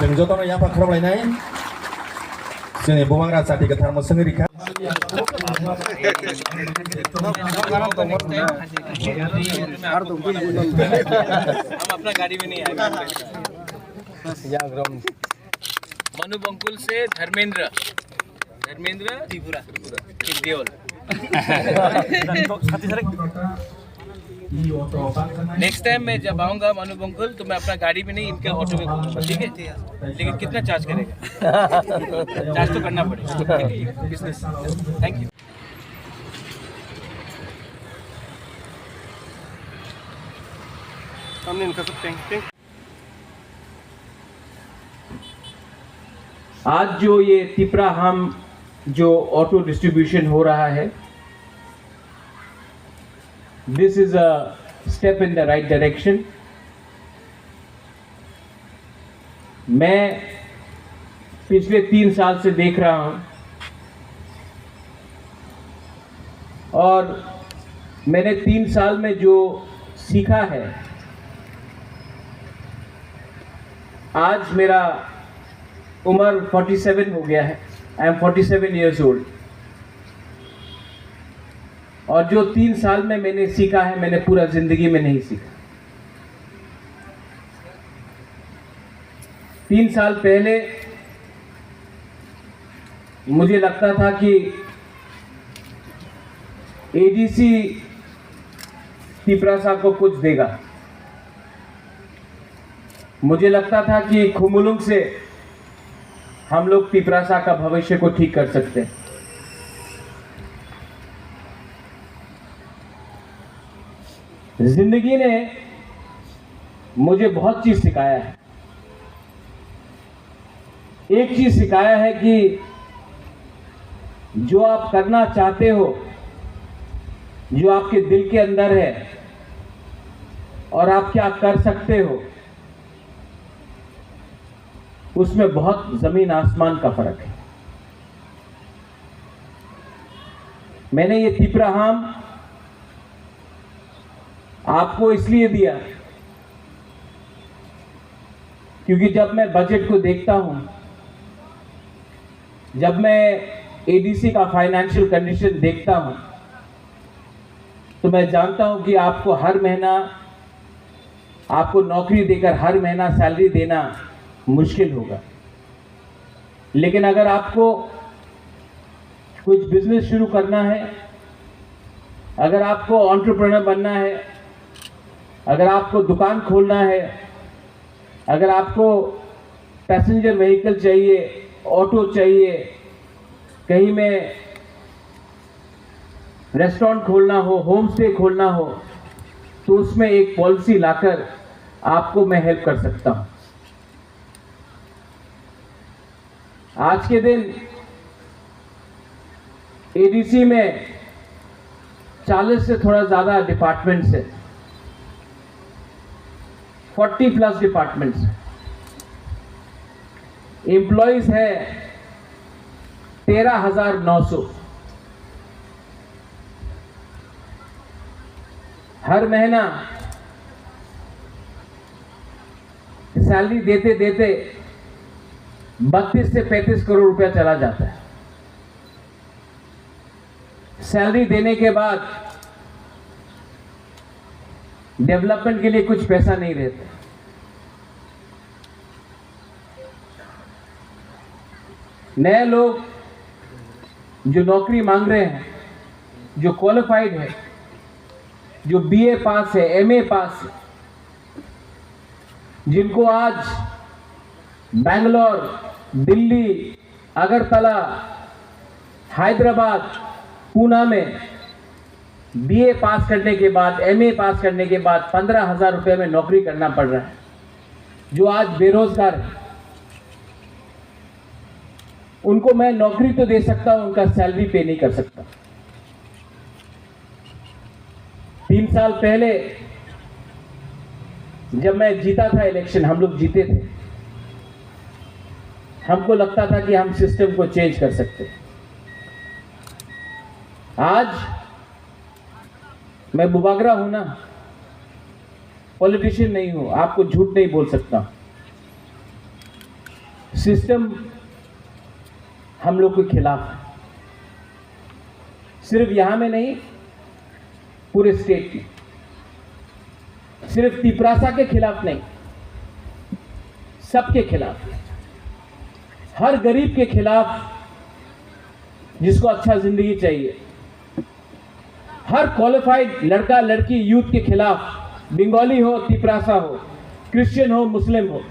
जों जतन याफा खालामलायनाय जोंनि बबां राजानि गोथार मोसों रैखा हम अपना गाड़ी में नहीं आएंगे। मनु बंकुल से धर्मेंद्र त्रिपुरा देओल। नेक्स्ट टाइम मैं जब आऊंगा मनु बंकुल तो मैं अपना गाड़ी में नहीं इनके ऑटो में घूमूंगा, ठीक है? लेकिन कितना चार्ज करेगा? चार्ज तो करना पड़ेगा। बिजनेस। Thank you. सामने इनका सब टैंक। आज जो ये तिपराहाम जो ऑटो डिस्ट्रीब्यूशन हो रहा है, this is a step in the right direction. मैं पिछले 3 साल से देख रहा हूं और मैंने 3 साल में जो सीखा है, आज मेरा उम्र 47 हो गया है। I am 47 years old. और जो 3 साल में मैंने सीखा है, मैंने पूरा जिंदगी में नहीं सीखा। 3 साल पहले मुझे लगता था कि एडीसी तिपरासा को कुछ देगा। मुझे लगता था कि खुमुलुंग से हम लोग तिपरासा का भविष्य को ठीक कर सकते हैं। जिंदगी ने मुझे बहुत चीज सिखाया है। एक चीज सिखाया है कि जो आप करना चाहते हो, जो आपके दिल के अंदर है और आप क्या कर सकते हो, उसमें बहुत जमीन आसमान का फर्क है। मैंने ये तिपराहाम आपको इसलिए दिया क्योंकि जब मैं बजट को देखता हूं, जब मैं एडीसी का फाइनेंशियल कंडीशन देखता हूं, तो मैं जानता हूं कि आपको हर महीना, आपको नौकरी देकर हर महीना सैलरी देना मुश्किल होगा। लेकिन अगर आपको कुछ बिजनेस शुरू करना है, अगर आपको एंटरप्रेन्योर बनना है, अगर आपको दुकान खोलना है, अगर आपको पैसेंजर व्हीकल चाहिए, ऑटो चाहिए, कहीं में रेस्टोरेंट खोलना हो, होम स्टे खोलना हो, तो उसमें एक पॉलिसी लाकर आपको मैं हेल्प कर सकता हूं। आज के दिन एडीसी में 40 से थोड़ा ज्यादा डिपार्टमेंट्स है, 40 प्लस डिपार्टमेंट्स। एम्प्लॉइज है 13,900। हर महीना सैलरी देते देते 32 से 35 करोड़ रुपया चला जाता है। सैलरी देने के बाद डेवलपमेंट के लिए कुछ पैसा नहीं रहता। नए लोग जो नौकरी मांग रहे हैं, जो क्वालिफाइड है, जो बीए पास है, एमए पास है, जिनको आज बेंगलोर, दिल्ली, अगरतला, हैदराबाद, पूना में बीए पास करने के बाद, एमए पास करने के बाद 15,000 रुपये में नौकरी करना पड़ रहा है, जो आज बेरोजगार है, उनको मैं नौकरी तो दे सकता हूं, उनका सैलरी पे नहीं कर सकता। 3 साल पहले जब मैं जीता था इलेक्शन, हम लोग जीते थे, हमको लगता था कि हम सिस्टम को चेंज कर सकते हैं। आज मैं बुबागरा हूं ना, पॉलिटिशियन नहीं हूं, आपको झूठ नहीं बोल सकता। सिस्टम हम लोग के खिलाफ है, सिर्फ यहां में नहीं, पूरे स्टेट की, सिर्फ तिपरासा के खिलाफ नहीं, सबके खिलाफ, हर गरीब के खिलाफ जिसको अच्छा जिंदगी चाहिए, हर क्वालिफाइड लड़का लड़की यूथ के खिलाफ, बंगाली हो, तिपरासा हो, क्रिश्चियन हो, मुस्लिम हो,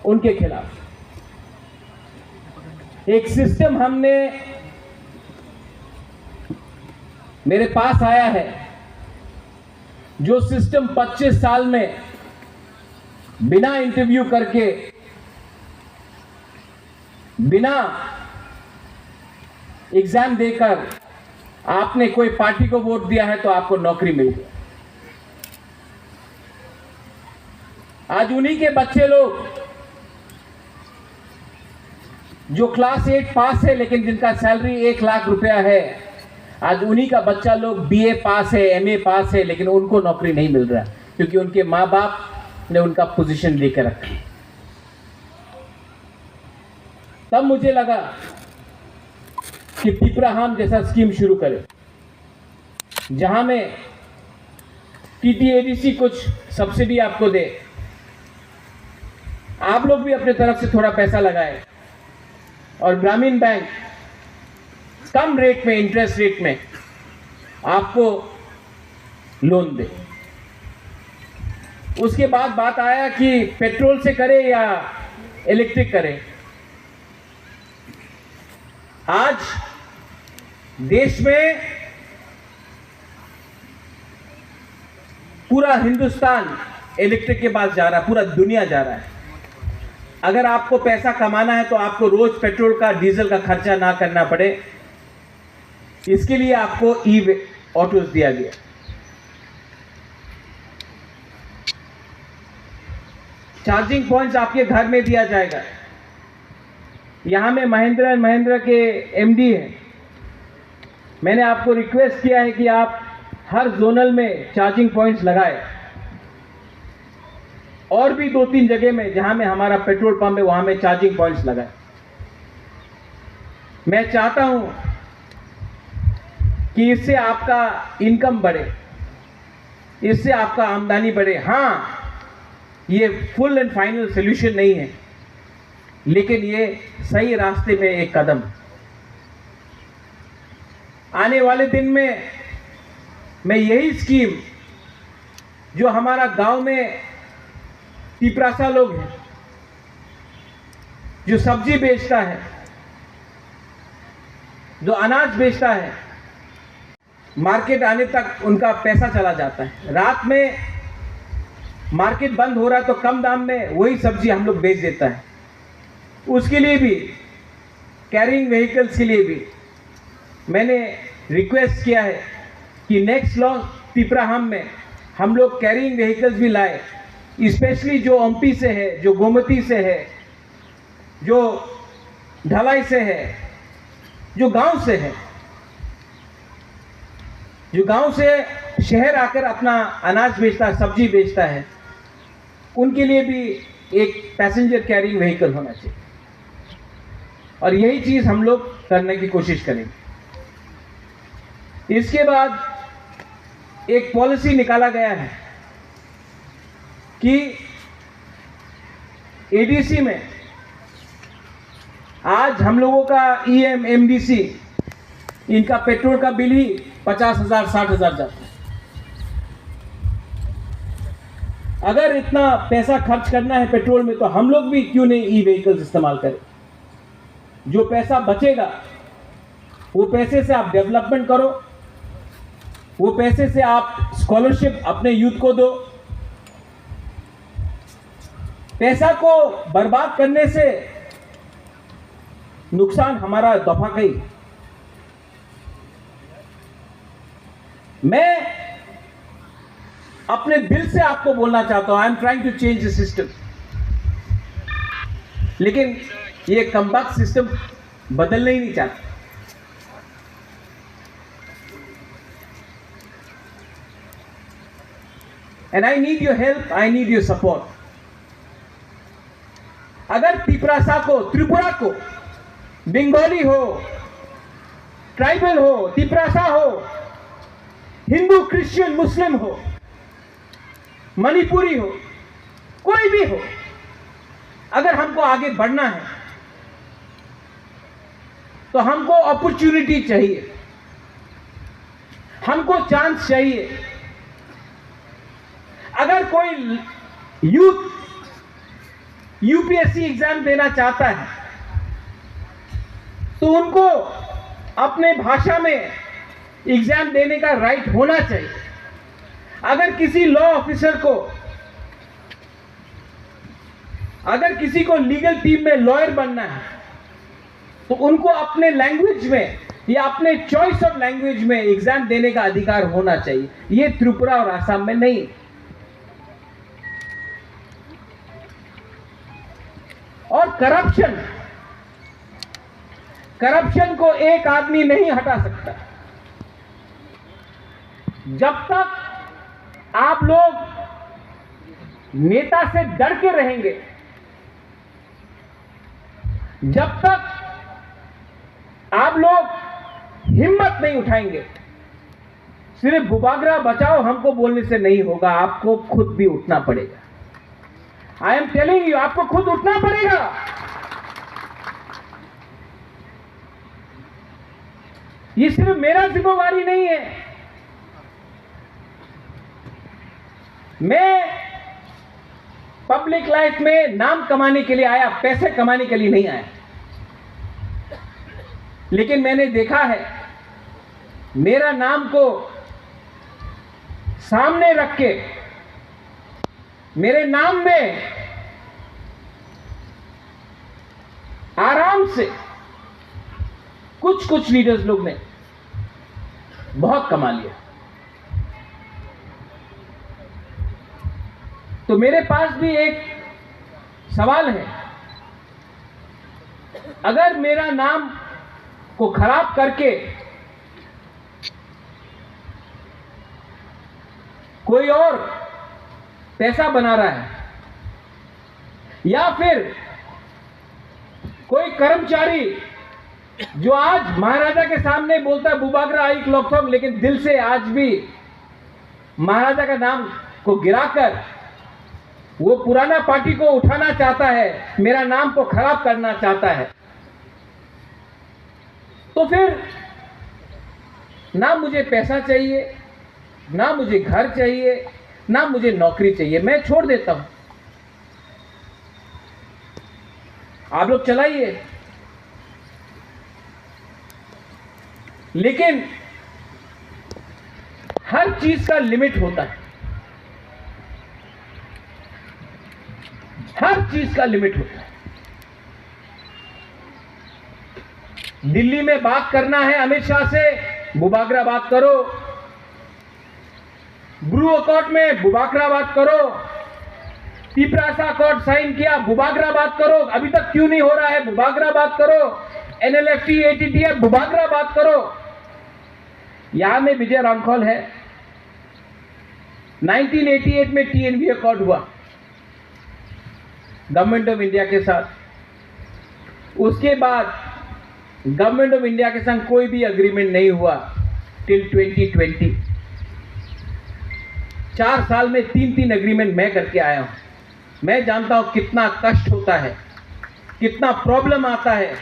उनके खिलाफ एक सिस्टम हमने मेरे पास आया है, जो सिस्टम 25 साल में बिना इंटरव्यू करके, बिना एग्जाम देकर आपने कोई पार्टी को वोट दिया है तो आपको नौकरी मिल गई। आज उन्हीं के बच्चे लोग जो क्लास 8 पास है लेकिन जिनका सैलरी 1 लाख रुपया है, आज उन्हीं का बच्चा लोग बीए पास है, एमए पास है, लेकिन उनको नौकरी नहीं मिल रहा क्योंकि उनके माँ बाप ने उनका पोजीशन लेकर रखा। तब मुझे लगा कि तिपराहाम जैसा स्कीम शुरू करें, जहां में टीटीएडीसी कुछ सब्सिडी आपको दे, आप लोग भी अपने तरफ से थोड़ा पैसा लगाए और ग्रामीण बैंक कम रेट में, इंटरेस्ट रेट में आपको लोन दे। उसके बाद बात आया कि पेट्रोल से करे या इलेक्ट्रिक करे। आज देश में पूरा हिंदुस्तान इलेक्ट्रिक के पास जा रहा है, पूरा दुनिया जा रहा है। अगर आपको पैसा कमाना है तो आपको रोज पेट्रोल का, डीजल का खर्चा ना करना पड़े, इसके लिए आपको ई ऑटोज दिया गया। चार्जिंग पॉइंट्स आपके घर में दिया जाएगा। यहां में महिंद्रा एंड महिंद्रा के एमडी हैं, मैंने आपको रिक्वेस्ट किया है कि आप हर जोनल में चार्जिंग पॉइंट्स लगाए, और भी 2-3 जगह में जहां में हमारा पेट्रोल पंप है वहां में चार्जिंग पॉइंट्स लगाए। मैं चाहता हूं कि इससे आपका इनकम बढ़े, इससे आपका आमदनी बढ़े। हां, ये फुल एंड फाइनल सॉल्यूशन नहीं है, लेकिन ये सही रास्ते में एक कदम। आने वाले दिन में मैं यही स्कीम, जो हमारा गांव में तिपरासा लोग हैं, जो सब्जी बेचता है, जो अनाज बेचता है, मार्केट आने तक उनका पैसा चला जाता है। रात में मार्केट बंद हो रहा है तो कम दाम में वही सब्जी हम लोग बेच देता है। उसके लिए भी, कैरिंग व्हीकल्स के लिए भी मैंने रिक्वेस्ट किया है कि नेक्स्ट लॉ तिपराहाम में हम लोग कैरिंग व्हीकल्स भी लाए, स्पेशली जो एमपी से है, जो गोमती से है, जो ढलाई से है, जो गांव से है, जो गांव से शहर आकर अपना अनाज बेचता है, सब्जी बेचता है, उनके लिए भी एक पैसेंजर कैरिंग व्हीकल होना चाहिए। और यही चीज हम लोग करने की कोशिश करेंगे। इसके बाद एक पॉलिसी निकाला गया है कि एडीसी में आज हम लोगों का ईएमएमडीसी, इनका पेट्रोल का बिल ही 50,000 60,000 जाता है। अगर इतना पैसा खर्च करना है पेट्रोल में तो हम लोग भी क्यों नहीं ई व्हीकल्स इस्तेमाल करें। जो पैसा बचेगा वो पैसे से आप डेवलपमेंट करो, वो पैसे से आप स्कॉलरशिप अपने यूथ को दो। पैसा को बर्बाद करने से नुकसान हमारा दफा कई। मैं अपने दिल से आपको बोलना चाहता हूं, I am trying to change the system, लेकिन ये कमबैक सिस्टम बदलना ही नहीं चाहता। And I need your help, I need your support. अगर त्रिपुरा को बंगाली हो, ट्राइबल हो, तिपरासा हो, हिंदू, क्रिश्चियन, मुस्लिम हो, मणिपुरी हो, कोई भी हो, अगर हमको आगे बढ़ना है तो हमको अपॉर्चुनिटी चाहिए, हमको चांस चाहिए। अगर कोई यूथ यूपीएससी एग्जाम देना चाहता है तो उनको अपने भाषा में एग्जाम देने का राइट होना चाहिए। अगर किसी लॉ ऑफिसर को, अगर किसी को लीगल टीम में लॉयर बनना है तो उनको अपने लैंग्वेज में या अपने चॉइस ऑफ लैंग्वेज में एग्जाम देने का अधिकार होना चाहिए। ये त्रिपुरा और आसाम में नहीं। और करप्शन को एक आदमी नहीं हटा सकता। जब तक आप लोग नेता से डर के रहेंगे, जब तक आप लोग हिम्मत नहीं उठाएंगे, सिर्फ बुबागरा बचाओ हमको बोलने से नहीं होगा, आपको खुद भी उठना पड़ेगा। आई एम टेलिंग यू, आपको खुद उठना पड़ेगा। ये सिर्फ मेरा जिम्मेवारी नहीं है। मैं पब्लिक लाइफ में नाम कमाने के लिए आया, पैसे कमाने के लिए नहीं आया। लेकिन मैंने देखा है, मेरा नाम को सामने रख के, मेरे नाम में आराम से कुछ लीडर्स लोग ने बहुत कमा लिया। तो मेरे पास भी एक सवाल है, अगर मेरा नाम को खराब करके कोई और पैसा बना रहा है, या फिर कोई कर्मचारी जो आज महाराजा के सामने बोलता है बुबागरा आई क्लॉकथॉक, लेकिन दिल से आज भी महाराजा का नाम को गिराकर वो पुराना पार्टी को उठाना चाहता है, मेरा नाम को खराब करना चाहता है, तो फिर ना मुझे पैसा चाहिए, ना मुझे घर चाहिए, ना मुझे नौकरी चाहिए, मैं छोड़ देता हूं। आप लोग चलाइए। लेकिन हर चीज का लिमिट होता है, हर चीज का लिमिट होता है। दिल्ली में बात करना है अमित शाह से, बुबागरा बात करो। ब्रू अकॉर्ड में बुबागरा बात करो। तिपरासा अकॉर्ड साइन किया, बुबागरा बात करो। अभी तक क्यों नहीं हो रहा है, बुबागरा बात करो। NLFT ATTF, बुबागरा बात करो। यहां में विजय रामखोल है। 1988 में TNV अकॉर्ड हुआ गवर्नमेंट ऑफ इंडिया के साथ। उसके बाद गवर्नमेंट ऑफ इंडिया के संग कोई भी अग्रीमेंट नहीं हुआ टिल 2020। 4 साल में 3 अग्रीमेंट मैं करके आया हूं। मैं जानता हूं कितना कष्ट होता है, कितना प्रॉब्लम आता है।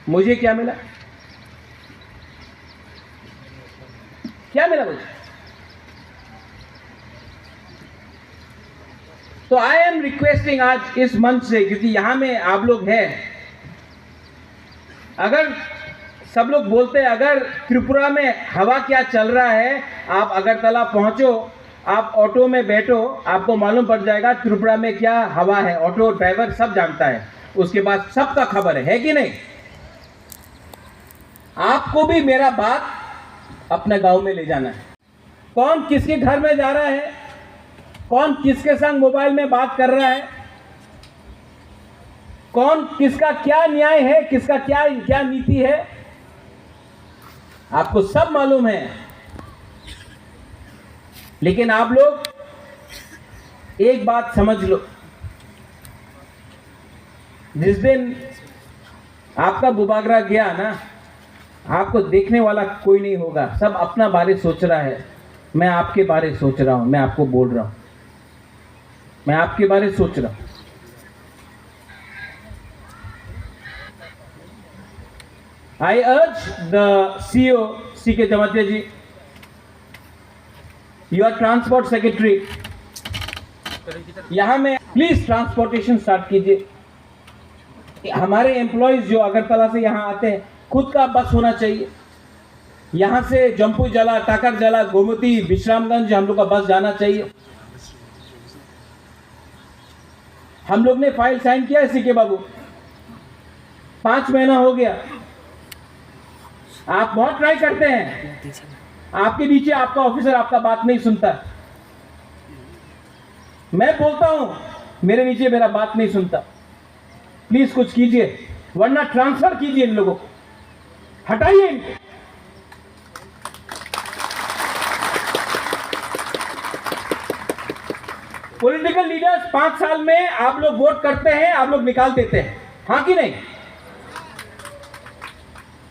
मुझे क्या मिला, क्या मिला मुझे? तो आई एम रिक्वेस्टिंग आज इस मंच से, क्योंकि यहां में आप लोग हैं, अगर सब लोग बोलते हैं अगर त्रिपुरा में हवा क्या चल रहा है, आप अगरतला पहुंचो, आप ऑटो में बैठो, आपको मालूम पड़ जाएगा त्रिपुरा में क्या हवा है। ऑटो ड्राइवर सब जानता है, उसके बाद सबका खबर है कि नहीं? आपको भी मेरा बात अपने गांव में ले जाना है। कौन किसके घर में जा रहा है, कौन किसके संग मोबाइल में बात कर रहा है, कौन किसका क्या न्याय है, किसका क्या नीति है, आपको सब मालूम है। लेकिन आप लोग एक बात समझ लो, जिस दिन आपका बुबागरा गया ना, आपको देखने वाला कोई नहीं होगा, सब अपना बारे सोच रहा है। मैं आपके बारे सोच रहा हूं, मैं आपको बोल रहा हूं, मैं आपके बारे सोच रहा हूं। I urge the CEO, C.K. Jamatia ji, your transport secretary, यहां में प्लीज ट्रांसपोर्टेशन स्टार्ट कीजिए। हमारे एम्प्लॉयज जो अगरतला से यहां आते हैं, खुद का बस होना चाहिए। यहां से जम्पू जला, टाकर जला, गोमती, विश्रामगंज हम लोग का बस जाना चाहिए। हम लोग ने फाइल साइन किया है सीके बाबू, 5 महीना हो गया। आप बहुत ट्राई करते हैं, आपके नीचे आपका ऑफिसर आपका बात नहीं सुनता। मैं बोलता हूं, मेरे नीचे मेरा बात नहीं सुनता। प्लीज कुछ कीजिए, वरना ट्रांसफर कीजिए इन लोगों को, हटाइए इनको। पॉलिटिकल लीडर्स 5 साल में आप लोग वोट करते हैं, आप लोग निकाल देते हैं, हाँ कि नहीं?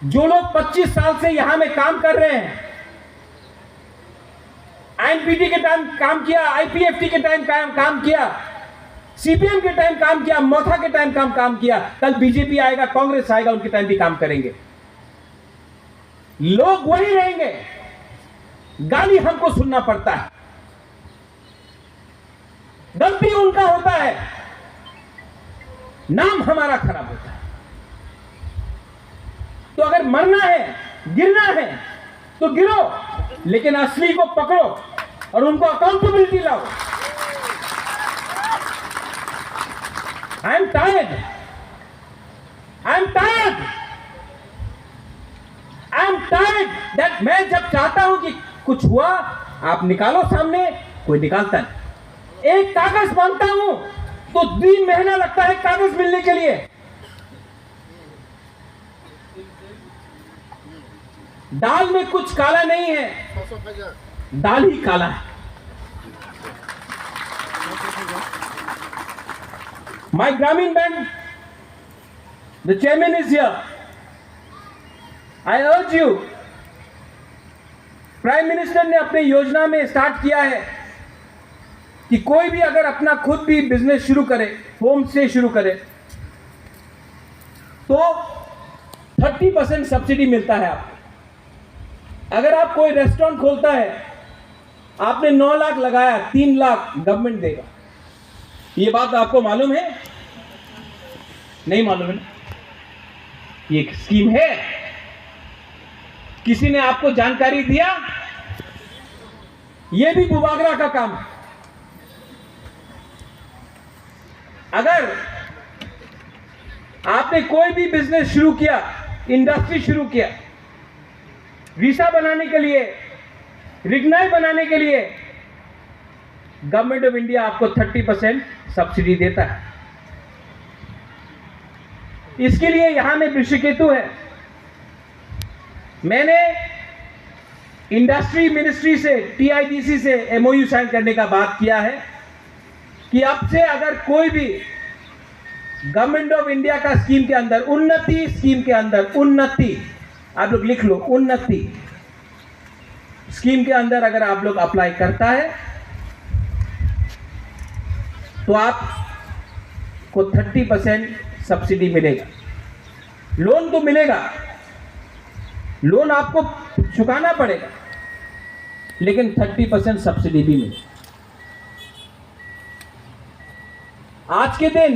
जो लोग 25 साल से यहां में काम कर रहे हैं, आईएनपीटी के टाइम काम किया, आईपीएफटी के टाइम काम किया, सीपीएम के टाइम काम किया, मोथा के टाइम काम किया, कल बीजेपी आएगा, कांग्रेस आएगा, उनके टाइम भी काम करेंगे। लोग वही रहेंगे, गाली हमको सुनना पड़ता है, गलती उनका होता है, नाम हमारा खराब होता है। तो अगर मरना है, गिरना है तो गिरो, लेकिन असली को पकड़ो और उनको अकाउंटेबिलिटी लाओ। I am tired, I am tired, I am tired that मैं जब चाहता हूं कि कुछ हुआ, आप निकालो सामने, कोई निकालता नहीं। एक कागज मांगता हूं तो 3 महीना लगता है कागज मिलने के लिए। दाल में कुछ काला नहीं है, दाल ही काला है। My Grameen Bank, the chairman is here. I urge you, prime minister ने अपने योजना में स्टार्ट किया है कि कोई भी अगर अपना खुद भी बिजनेस शुरू करे, होम से शुरू करे, तो 30% सब्सिडी मिलता है आपको। अगर आप कोई रेस्टोरेंट खोलता है, आपने 9 लाख लगाया, 3 लाख गवर्नमेंट देगा। ये बात आपको मालूम है? नहीं मालूम है ना? ये एक स्कीम है, किसी ने आपको जानकारी दिया? ये भी बुबागरा का काम है। अगर आपने कोई भी बिजनेस शुरू किया, इंडस्ट्री शुरू किया, वीसा बनाने के लिए, रिग्नाई बनाने के लिए, गवर्नमेंट ऑफ इंडिया आपको 30% सब्सिडी देता है। इसके लिए यहां में ऋषिकेतु है। मैंने इंडस्ट्री मिनिस्ट्री से, टीआईडीसी से एमओयू साइन करने का बात किया है कि अब से अगर कोई भी गवर्नमेंट ऑफ इंडिया का स्कीम के अंदर, उन्नति स्कीम के अंदर, उन्नति, आप लोग लिख लो, उन्नति स्कीम के अंदर अगर आप लोग अप्लाई करता है तो आपको 30% सब्सिडी मिलेगा। लोन तो मिलेगा, लोन आपको चुकाना पड़ेगा, लेकिन 30% सब्सिडी भी मिलेगी। आज के दिन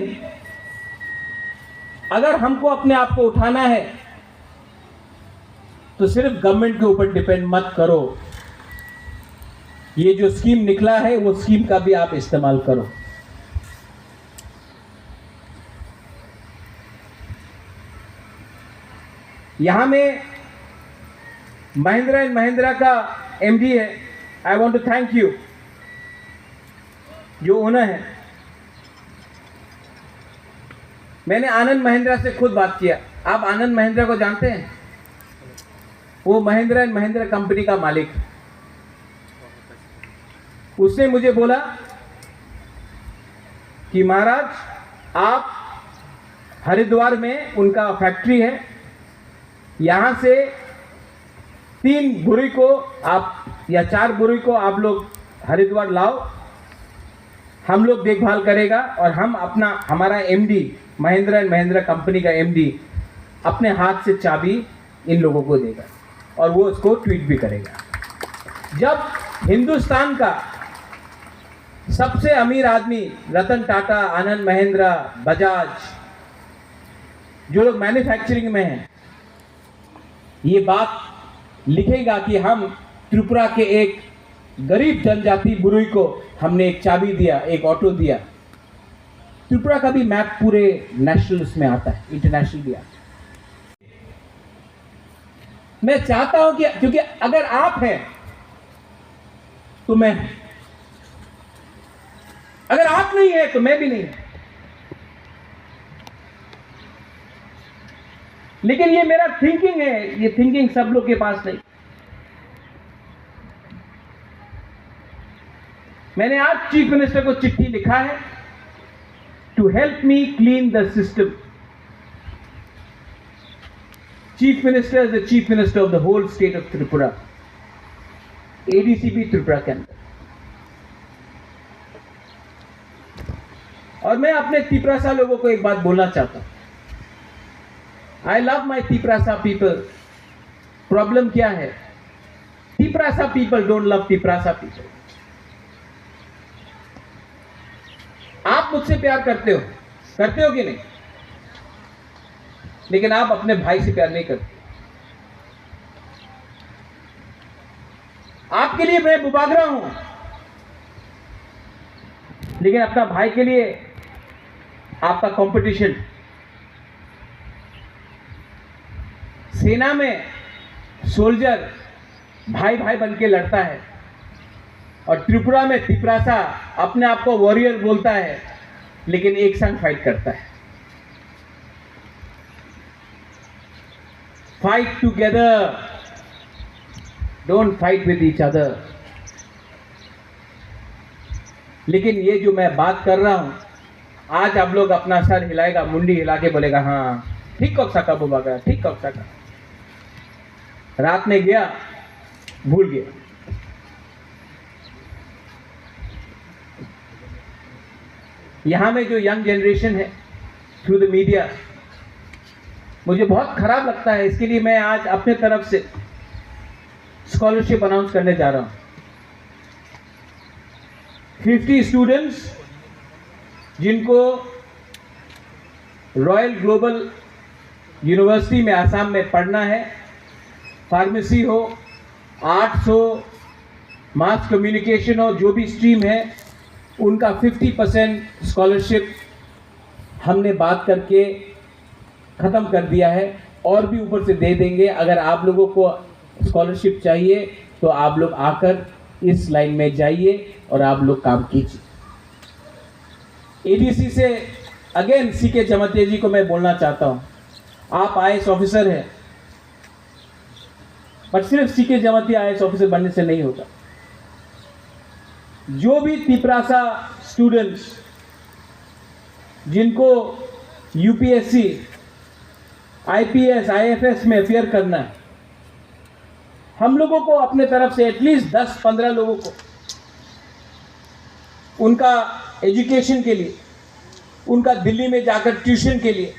अगर हमको अपने आप को उठाना है तो सिर्फ गवर्नमेंट के ऊपर डिपेंड मत करो। ये जो स्कीम निकला है वो स्कीम का भी आप इस्तेमाल करो। यहां में महिंद्रा एंड महिंद्रा का एमडी है, I want to thank you, जो ओनर है। मैंने आनंद महिंद्रा से खुद बात किया। आप आनंद महिंद्रा को जानते हैं? वो महिंद्रा एंड महिंद्रा कंपनी का मालिक है। उसने मुझे बोला कि महाराज आप हरिद्वार में उनका फैक्ट्री है, यहाँ से 3 बुरी को आप या 4 बुरी को आप लोग हरिद्वार लाओ, हम लोग देखभाल करेगा और हम हमारा MD Mahindra and Mahindra company का एमडी अपने हाथ से चाबी इन लोगों को देगा और वो उसको ट्वीट भी करेगा। जब हिंदुस्तान का सबसे अमीर आदमी रतन टाटा, आनंद महिंद्रा, बजाज, जो लोग मैन्युफैक्चरिंग में हैं, ये बात लिखेगा कि हम त्रिपुरा के एक गरीब जनजाति बुरुई को हमने एक चाबी दिया, एक ऑटो दिया। त्रिपुरा का भी मैप पूरे नेशनल में आता है, इंटरनेशनल भी आता है। मैं चाहता हूं कि क्योंकि अगर आप हैं तो मैं, अगर आप नहीं है तो मैं भी नहीं। लेकिन ये मेरा थिंकिंग है, ये थिंकिंग सब लोग के पास नहीं। मैंने आज चीफ मिनिस्टर को चिट्ठी लिखा है to help me clean the system. Chief minister is the chief minister of the whole state of Tripura, ADC भी त्रिपुरा के अंदर। और मैं अपने तिपरासा लोगों को एक बात बोलना चाहता हूं, I love my Tiprasa people. Problem क्या है? Tiprasa people don't love Tiprasa people. आप मुझसे प्यार करते हो कि नहीं? लेकिन आप अपने भाई से प्यार नहीं करते। आपके लिए मैं बुबागरा हूं, लेकिन अपना भाई के लिए आपका कंपटीशन। सेना में सोल्जर भाई भाई बन के लड़ता है और त्रिपुरा में तिपरासा अपने आप को वॉरियर बोलता है, लेकिन एक संग फाइट करता है। Fight together, don't fight with each other. लेकिन ये जो मैं बात कर रहा हूं, आज आप लोग अपना सर हिलाएगा, मुंडी हिला के बोलेगा हाँ ठीक कब सका बुबागरा, ठीक कब सका। रात में गया, भूल गया। यहां में जो यंग जनरेशन है थ्रू द मीडिया, मुझे बहुत खराब लगता है। इसके लिए मैं आज अपने तरफ से स्कॉलरशिप अनाउंस करने जा रहा हूं। 50 स्टूडेंट्स जिनको रॉयल ग्लोबल यूनिवर्सिटी में आसाम में पढ़ना है, फार्मेसी हो, आर्ट्स हो, मास कम्युनिकेशन हो, जो भी स्ट्रीम है, उनका 50% स्कॉलरशिप हमने बात करके ख़त्म कर दिया है और भी ऊपर से दे देंगे। अगर आप लोगों को स्कॉलरशिप चाहिए तो आप लोग आकर इस लाइन में जाइए और आप लोग काम कीजिए। एडीसी से अगेन सीके जमतिया जी को मैं बोलना चाहता हूँ, आप आईएएस ऑफिसर हैं, बट सिर्फ सीके जमतिया आईएएस ऑफिसर बनने से नहीं होगा। जो भी तिपरासा स्टूडेंट्स जिनको यूपीएससी, आईपीएस, आईएफएस में अफेयर करना है, हम लोगों को अपने तरफ से एटलीस्ट 10-15 लोगों को उनका एजुकेशन के लिए, उनका दिल्ली में जाकर ट्यूशन के लिए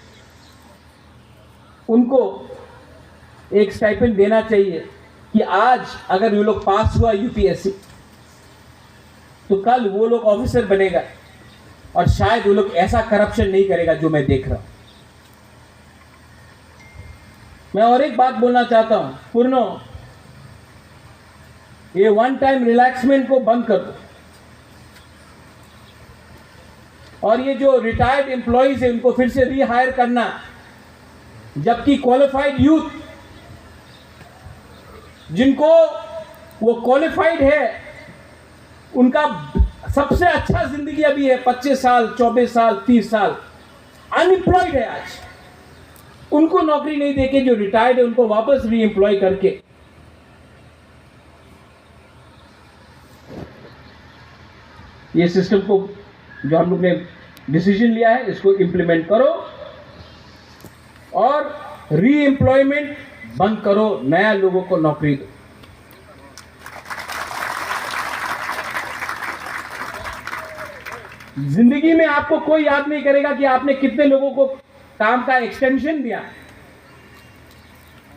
उनको एक स्टाइपेंड देना चाहिए कि आज अगर ये लोग पास हुआ यूपीएससी तो कल वो लोग ऑफिसर बनेगा और शायद वो लोग ऐसा करप्शन नहीं करेगा जो मैं देख रहा हूं। मैं और एक बात बोलना चाहता हूं, पूर्णो, ये वन टाइम रिलैक्समेंट को बंद कर दो और ये जो रिटायर्ड एम्प्लॉइज है उनको फिर से रीहायर करना, जबकि क्वालिफाइड यूथ जिनको वो क्वालिफाइड है उनका सबसे अच्छा जिंदगी अभी है 25 साल, 24 साल, 30 साल, अनएम्प्लॉयड है आज। उनको नौकरी नहीं देके जो रिटायर्ड है उनको वापस री एम्प्लॉय करके ये सिस्टम को जो हम लोग ने डिसीजन लिया है इसको इम्प्लीमेंट करो और री एम्प्लॉयमेंट बंद करो, नया लोगों को नौकरी दो। जिंदगी में आपको कोई याद नहीं करेगा कि आपने कितने लोगों को काम का एक्सटेंशन दिया।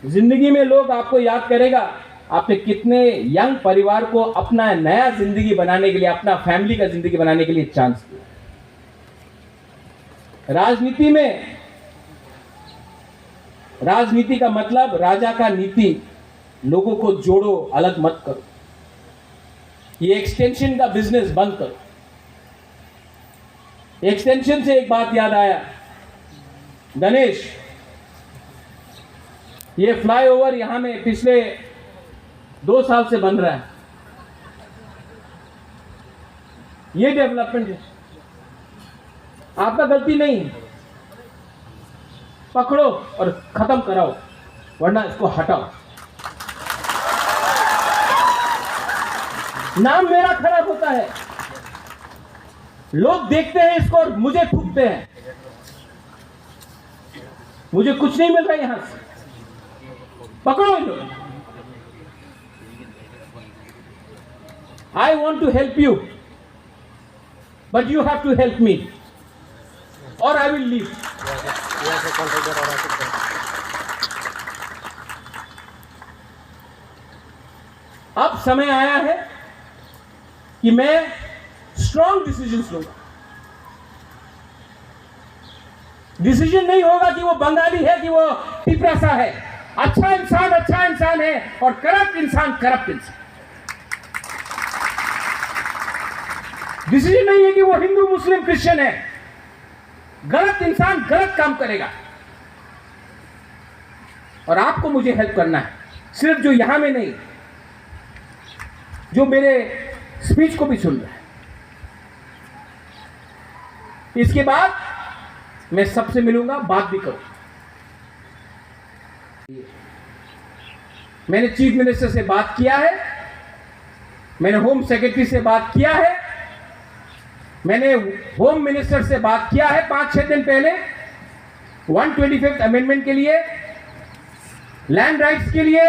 जिंदगी में लोग आपको याद करेगा आपने कितने यंग परिवार को अपना नया जिंदगी बनाने के लिए, अपना फैमिली का जिंदगी बनाने के लिए चांस दिया। राजनीति का मतलब राजा का नीति, लोगों को जोड़ो, अलग मत करो। ये एक्सटेंशन का बिजनेस बंद करो। एक्सटेंशन से एक बात याद आया, गणेश, ये फ्लाईओवर यहां में पिछले 2 साल से बन रहा है। ये डेवलपमेंट है, आपका गलती नहीं है। पकड़ो और खत्म कराओ, वरना इसको हटाओ। नाम मेरा खराब होता है, लोग देखते हैं इसको और मुझे थूकते हैं। मुझे कुछ नहीं मिल रहा यहां से। पकड़ो इन लोग। I want to help you, but you have to help me, or I will leave. अब समय आया है कि मैं स्ट्रॉन्ग डिसीजन लूंगा। डिसीजन नहीं होगा कि वो बंगाली है कि वो टिपरासा है। अच्छा इंसान है और करप्ट इंसान। डिसीजन नहीं है कि वो हिंदू मुस्लिम क्रिश्चियन है। गलत इंसान गलत काम करेगा और आपको मुझे हेल्प करना है, सिर्फ जो यहां में नहीं, जो मेरे स्पीच को भी सुन रहा है। इसके बाद मैं सबसे मिलूंगा, बात भी करूंगा। मैंने चीफ मिनिस्टर से बात किया है, मैंने होम सेक्रेटरी से बात किया है, मैंने होम मिनिस्टर से बात किया है 5-6 दिन पहले 125th अमेंडमेंट के लिए, लैंड राइट्स के लिए।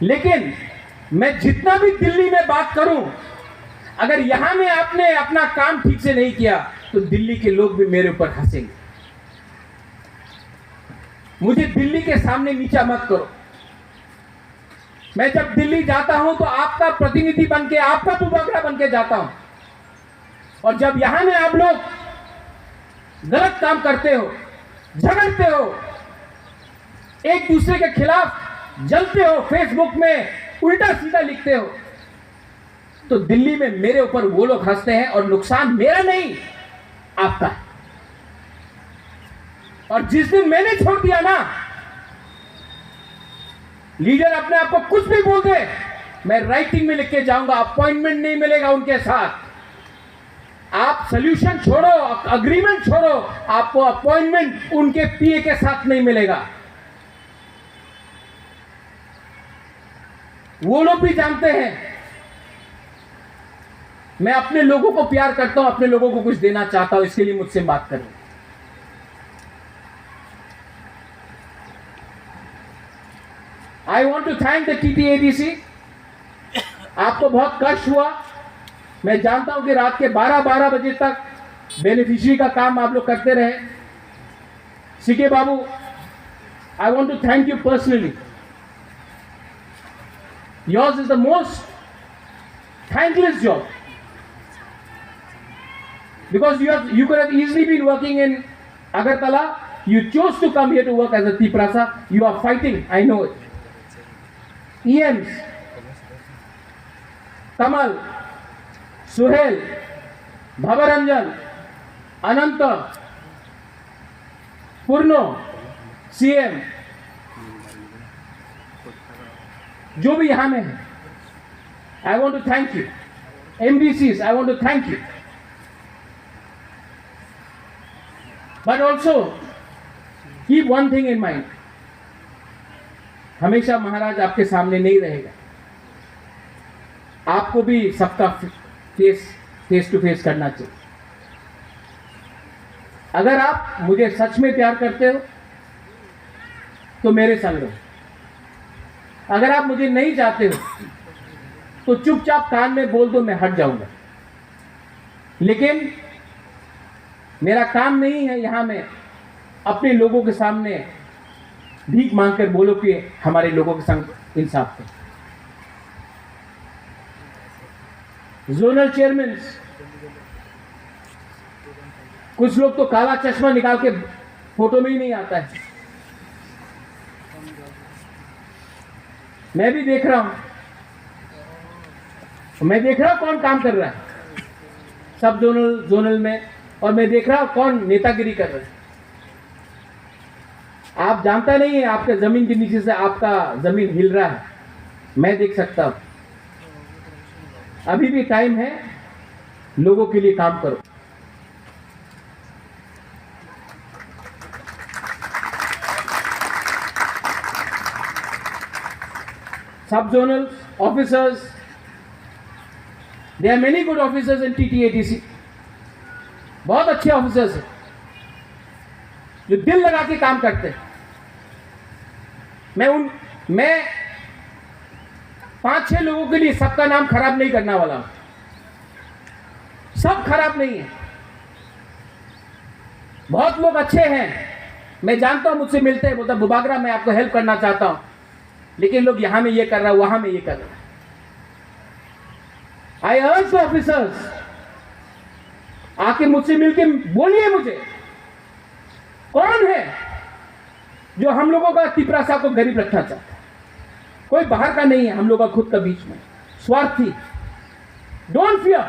लेकिन मैं जितना भी दिल्ली में बात करूं, अगर यहां में आपने अपना काम ठीक से नहीं किया तो दिल्ली के लोग भी मेरे ऊपर हंसेंगे। मुझे दिल्ली के सामने नीचा मत करो। मैं जब दिल्ली जाता हूं तो आपका प्रतिनिधि बन के, आपका बुबकरा बन के जाता हूं, और जब यहां में आप लोग गलत काम करते हो, झगड़ते हो, एक दूसरे के खिलाफ जलते हो, फेसबुक में उल्टा सीधा लिखते हो, तो दिल्ली में मेरे ऊपर वो लोग हंसते हैं और नुकसान मेरा नहीं, आपका है। और जिस दिन मैंने छोड़ दिया ना, लीडर अपने आप को कुछ भी बोल दे, मैं राइटिंग में लिख के जाऊंगा, अपॉइंटमेंट नहीं मिलेगा उनके साथ। आप सोल्यूशन छोड़ो, अग्रीमेंट छोड़ो, आपको अपॉइंटमेंट उनके पीए के साथ नहीं मिलेगा। वो लोग भी जानते हैं मैं अपने लोगों को प्यार करता हूं, अपने लोगों को कुछ देना चाहता हूं, इसके लिए मुझसे बात करें। I want to thank the TTADC। आपको बहुत कष्ट हुआ, मैं जानता हूं कि रात के 12 बजे तक बेनिफिशियरी का काम आप लोग करते रहे। CK Babu, I want to thank you personally। Yours is the most thankless job, because you could have easily been working in Agartala. You chose to come here to work as a Tiprasa. You are fighting, I know it। EMs, Kamal, Suhail, Bhavaranjan, Ananta, Purno, CM, जो भी यहां में है, I want to thank you। MDCs, I want to thank you। But also keep one thing in mind, हमेशा महाराज आपके सामने नहीं रहेगा, आपको भी सबका फेस फेस टू फेस करना चाहिए। अगर आप मुझे सच में प्यार करते हो तो मेरे संग रहो। अगर आप मुझे नहीं चाहते हो तो चुपचाप कान में बोल दो, मैं हट जाऊंगा। लेकिन मेरा काम नहीं है यहां में अपने लोगों के सामने भीख मांगकर बोलो कि हमारे लोगों के संग इंसाफ करो। जोनल चेयरमैन, कुछ लोग तो काला चश्मा निकाल के फोटो में ही नहीं आता है। मैं भी देख रहा हूं, मैं देख रहा हूं कौन काम कर रहा है सब जोनल में, और मैं देख रहा हूं कौन नेतागिरी कर रहा है। आप जानता नहीं है, आपके जमीन के नीचे से आपका जमीन हिल रहा है, मैं देख सकता हूं। अभी भी टाइम है, लोगों के लिए काम करो। सब zonal officers, there are many good officers in TTADC, बहुत अच्छे ऑफिसर्स हैं जो दिल लगा के काम करते हैं। मैं 5-6 लोगों के लिए सबका नाम खराब नहीं करने वाला हूं। सब खराब नहीं है, बहुत लोग अच्छे हैं, मैं जानता हूं, मुझसे मिलते हैं, बोलता बुबागरा मैं आपको हेल्प करना चाहता हूं, लेकिन लोग यहां में ये कर रहा है, वहां में ये कर रहा है। आई अर्ज द ऑफिसर्स, आके मुझसे मिलके बोलिए मुझे कौन है जो हम लोगों का तिपरासा को गरीब रखना चाहता है। कोई बाहर का नहीं है, हम लोग का खुद का बीच में स्वार्थी। Don't fear.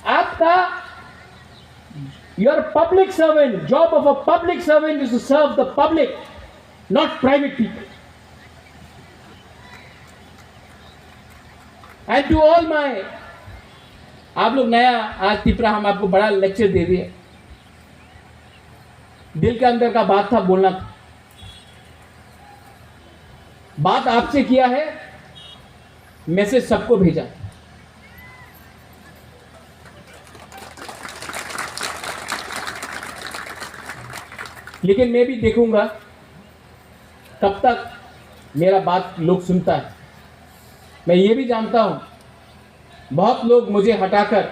आपका your public servant, job of a public servant is to serve the public, not private people. And to all my, आप लोग नया आज तिपरा, हम आपको बड़ा लेक्चर दे दिए, दिल के अंदर का बात था, बोलना था, बात आपसे किया है, मैसेज सबको भेजा। लेकिन मैं भी देखूंगा कब तक मेरा बात लोग सुनता है। मैं ये भी जानता हूं बहुत लोग मुझे हटाकर,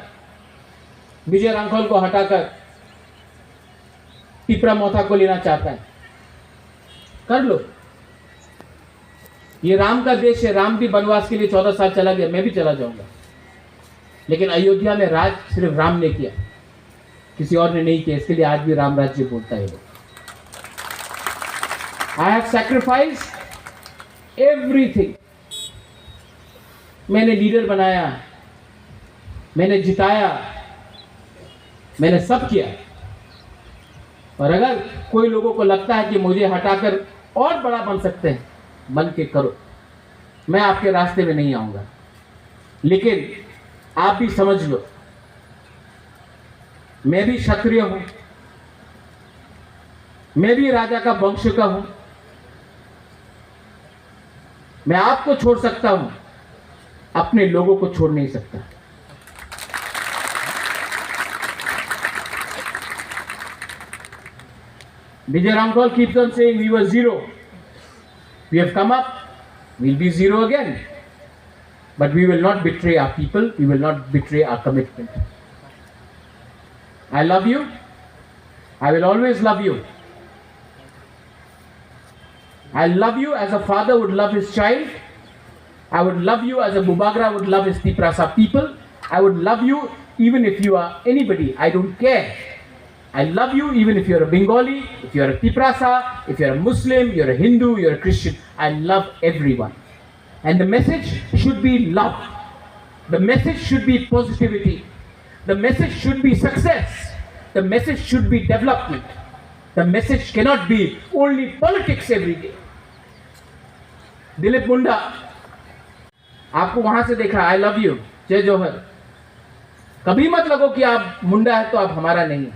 विजय रांखल को हटाकर तिपरा मोथा को लेना चाहता है। कर लो, ये राम का देश है, राम भी वनवास के लिए 14 साल चला गया, मैं भी चला जाऊंगा। लेकिन अयोध्या में राज सिर्फ राम ने किया, किसी और ने नहीं किया, इसके लिए आज भी राम राज्य बोलता है वो। I have sacrificed everything. मैंने लीडर बनाया, मैंने जिताया, मैंने सब किया। और अगर कोई लोगों को लगता है कि मुझे हटाकर और बड़ा बन सकते हैं, बन के करो, मैं आपके रास्ते में नहीं आऊंगा। लेकिन आप भी समझ लो, मैं भी क्षत्रिय हूं, मैं भी राजा का वंश का हूं। मैं आपको छोड़ सकता हूं, अपने लोगों को छोड़ नहीं सकता। Vijay Ramkal keeps on saying we were zero. We have come up, we'll be zero again. But we will not betray our people, we will not betray our commitment. I love you. I will always love you. I love you as a father would love his child. I would love you as a Bubagra would love his Tiprasa people. I would love you even if you are anybody. I don't care. I love you even if you're a Bengali, if you're a Tiprasa, if you're a Muslim, you're a Hindu, you're a Christian. I love everyone. And the message should be love. The message should be positivity. The message should be success. The message should be development. The message cannot be only politics every day. Dilip मुंडा, आपको वहां से देखा, I love you, जय जौहर। कभी मत लगो कि आप मुंडा है तो आप हमारा नहीं।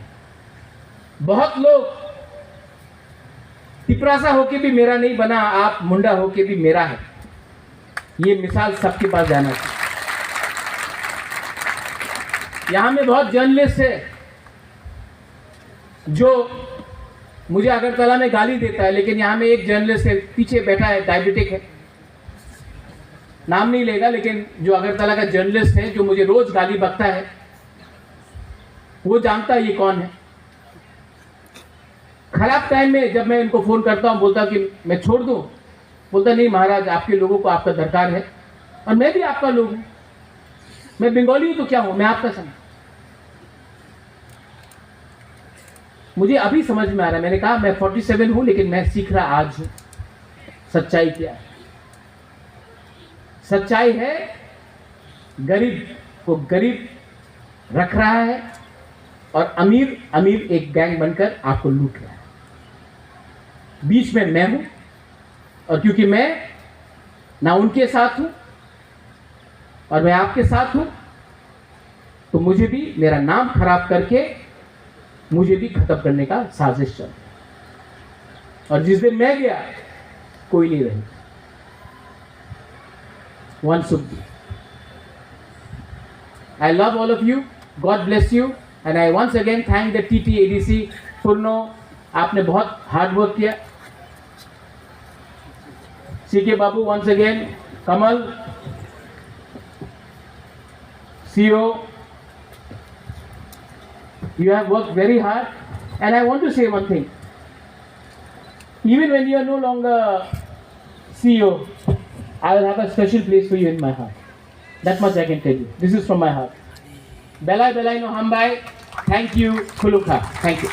बहुत लोग तिपरासा होके भी मेरा नहीं बना, आप मुंडा होके भी मेरा है। ये मिसाल सबके पास जाना चाहिए। यहाँ में बहुत जर्नलिस्ट है जो मुझे अगरतला में गाली देता है, लेकिन यहाँ में एक जर्नलिस्ट है पीछे बैठा है, डायबिटिक है, नाम नहीं लेगा, लेकिन जो अगरतला का जर्नलिस्ट है जो मुझे रोज गाली बकता है, वो जानता है ये कौन है। खराब टाइम में जब मैं इनको फोन करता हूँ, बोलता कि मैं छोड़ दूं, बोलता नहीं महाराज, आपके लोगों को आपका दरकार है और मैं भी आपका लोग हूं, मैं बंगाली हूं तो क्या हूं, मैं आपका समझ। मुझे अभी समझ में आ रहा है, मैंने कहा मैं 47 हूं, लेकिन मैं सीख रहा आज हूं सच्चाई क्या है। सच्चाई है गरीब को गरीब रख रहा है और अमीर अमीर एक गैंग बनकर आपको लूट रहा है। बीच में मैं हूं, और क्योंकि मैं ना उनके साथ हूं और मैं आपके साथ हूं, तो मुझे भी मेरा नाम खराब करके मुझे भी खत्म करने का साजिश चल। और जिस दिन मैं गया कोई नहीं रही। One should be. I love all of you. God bless you. And I once again thank the TTADC. पूर्णो, आपने बहुत हार्ड वर्क किया। CK Babu once again, Kamal, CEO, you have worked very hard. And I want to say one thing. Even when you are no longer CEO, I will have a special place for you in my heart. That much I can tell you. This is from my heart. Belai Belai no Hambai. Thank you, Kuluka. Thank you.